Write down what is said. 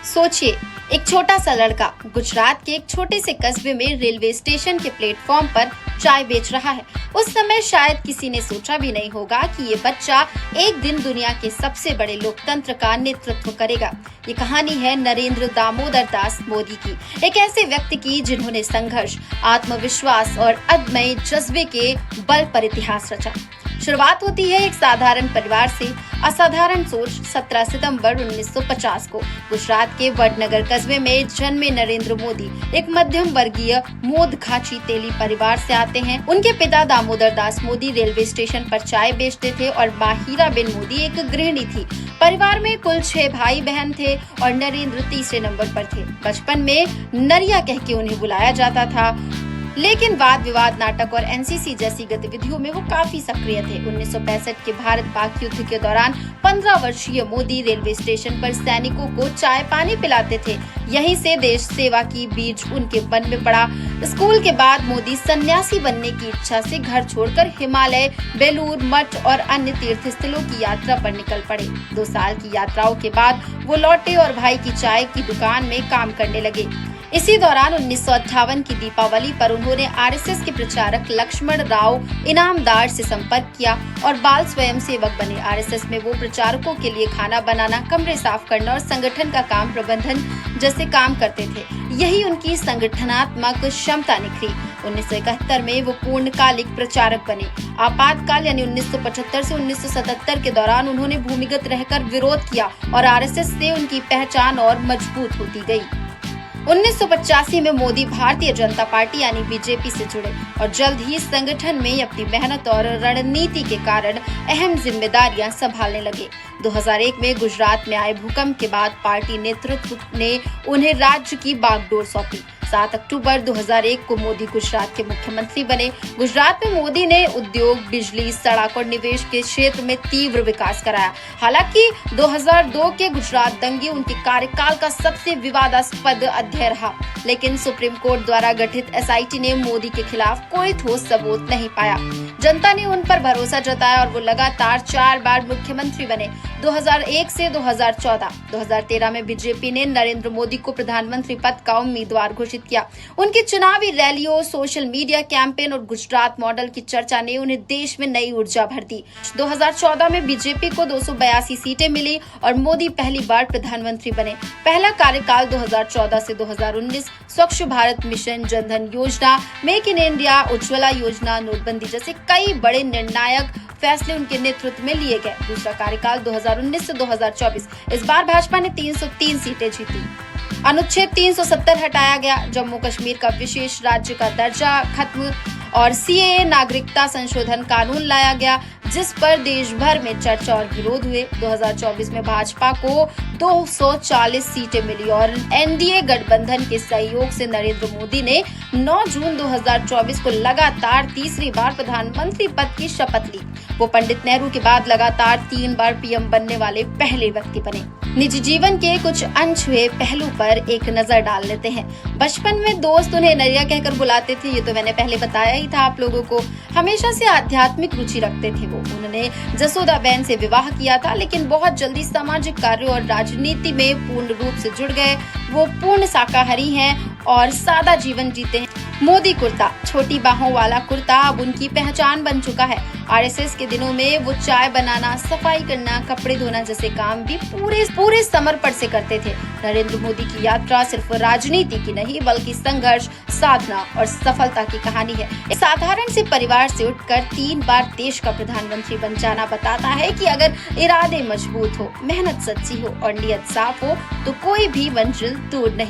सोचिए, एक छोटा सा लड़का गुजरात के एक छोटे से कस्बे में रेलवे स्टेशन के प्लेटफॉर्म पर चाय बेच रहा है। उस समय शायद किसी ने सोचा भी नहीं होगा कि ये बच्चा एक दिन दुनिया के सबसे बड़े लोकतंत्र का नेतृत्व करेगा। ये कहानी है नरेंद्र दामोदर दास मोदी की, एक ऐसे व्यक्ति की जिन्होंने संघर्ष, आत्मविश्वास और अदम्य जज्बे के बल पर इतिहास रचा। शुरुआत होती है एक साधारण परिवार से। असाधारण सोच। 17 सितंबर 1950 को गुजरात के वडनगर कस्बे में जन्मे नरेंद्र मोदी एक मध्यम वर्गीय मोदघाची तेली परिवार से आते हैं। उनके पिता दामोदर दास मोदी रेलवे स्टेशन पर चाय बेचते थे और मां हीराबेन मोदी एक गृहिणी थी। परिवार में कुल 6 भाई बहन थे और नरेंद्र तीसरे नंबर पर थे। बचपन में नरिया कह के उन्हें बुलाया जाता था, लेकिन वाद विवाद, नाटक और एनसीसी जैसी गतिविधियों में वो काफी सक्रिय थे। 1965 के भारत पाक युद्ध के दौरान 15 वर्षीय मोदी रेलवे स्टेशन पर सैनिकों को चाय पानी पिलाते थे। यहीं से देश सेवा की बीज उनके मन में पड़ा। स्कूल के बाद मोदी सन्यासी बनने की इच्छा से घर छोड़कर हिमालय, बेलूर मठ और अन्य तीर्थ स्थलों की यात्रा पर निकल पड़े। 2 साल की यात्राओं के बाद वो लौटे और भाई की चाय की दुकान में काम करने लगे। इसी दौरान 1958 की दीपावली पर उन्होंने आरएसएस के प्रचारक लक्ष्मण राव इनामदार से संपर्क किया और बाल स्वयंसेवक बने। आरएसएस में वो प्रचारकों के लिए खाना बनाना, कमरे साफ करना और संगठन का काम प्रबंधन जैसे काम करते थे। यही उनकी संगठनात्मक क्षमता निखरी। 1971 में वो पूर्णकालिक प्रचारक बने। आपातकाल यानी 1975 से 1977 के दौरान उन्होंने भूमिगत रहकर विरोध किया और आरएसएस से उनकी पहचान और मजबूत होती गई। 1985 में मोदी भारतीय जनता पार्टी यानी बीजेपी से जुड़े और जल्द ही संगठन में अपनी मेहनत और रणनीति के कारण अहम जिम्मेदारियां संभालने लगे। 2001 में गुजरात में आए भूकंप के बाद पार्टी नेतृत्व ने उन्हें राज्य की बागडोर सौंपी। 7 अक्टूबर 2001 को मोदी गुजरात के मुख्यमंत्री बने। गुजरात में मोदी ने उद्योग, बिजली, सड़क और निवेश के क्षेत्र में तीव्र विकास कराया। हालांकि 2002 के गुजरात दंगे उनके कार्यकाल का सबसे विवादास्पद अध्याय रहा, लेकिन सुप्रीम कोर्ट द्वारा गठित एसआईटी ने मोदी के खिलाफ कोई ठोस सबूत नहीं पाया। जनता ने उन पर भरोसा जताया और वो लगातार 4 बार मुख्यमंत्री बने। 2001 से 2014, 2013 में बीजेपी ने नरेंद्र मोदी को प्रधानमंत्री पद का उम्मीदवार घोषित किया। उनकी चुनावी रैलियों, सोशल मीडिया कैंपेन और गुजरात मॉडल की चर्चा ने उन्हें देश में नई ऊर्जा भर दी। 2014 में बीजेपी को 282 सीटें मिली और मोदी पहली बार प्रधानमंत्री बने। पहला कार्यकाल 2014 से 2019 स्वच्छ भारत मिशन, जनधन योजना, मेक इन इंडिया, उज्ज्वला योजना, नोटबंदी जैसे कई बड़े निर्णायक फैसले उनके नेतृत्व में लिए गए। दूसरा कार्यकाल 2019 से 2024, इस बार भाजपा ने 303 सीटें जीती। अनुच्छेद 370 हटाया गया, जम्मू कश्मीर का विशेष राज्य का दर्जा खत्म और सीएए नागरिकता संशोधन कानून लाया गया, जिस पर देश भर में चर्चा और विरोध हुए। 2024 में भाजपा को 240 सीटें मिली और एनडीए गठबंधन के सहयोग से नरेंद्र मोदी ने 9 जून 2024 को लगातार तीसरी बार प्रधानमंत्री पद की शपथ ली। वो पंडित नेहरू के बाद लगातार 3 बार पीएम बनने वाले पहले व्यक्ति बने। निजी जीवन के कुछ अनछुए पहलू पर एक नजर डाल लेते हैं। बचपन में दोस्त उन्हें नरिया कहकर बुलाते थे, ये तो मैंने पहले बताया ही था आप लोगों को। हमेशा से आध्यात्मिक रुचि रखते थे वो। उन्होंने जसोदाबेन से विवाह किया था, लेकिन बहुत जल्दी सामाजिक कार्य और राजनीति में पूर्ण रूप से जुड़ गए। वो पूर्ण शाकाहारी हैं और सादा जीवन जीते हैं। मोदी कुर्ता, छोटी बाहों वाला कुर्ता अब उनकी पहचान बन चुका है। आरएसएस के दिनों में वो चाय बनाना, सफाई करना, कपड़े धोना जैसे काम भी पूरे समर्पण से करते थे। नरेंद्र मोदी की यात्रा सिर्फ राजनीति की नहीं, बल्कि संघर्ष, साधना और सफलता की कहानी है। एक साधारण से परिवार से उठकर 3 बार देश का प्रधानमंत्री बन जाना बताता है कि अगर इरादे मजबूत हो, मेहनत सच्ची हो और नियत साफ हो, तो कोई भी मंजिल दूर नहीं।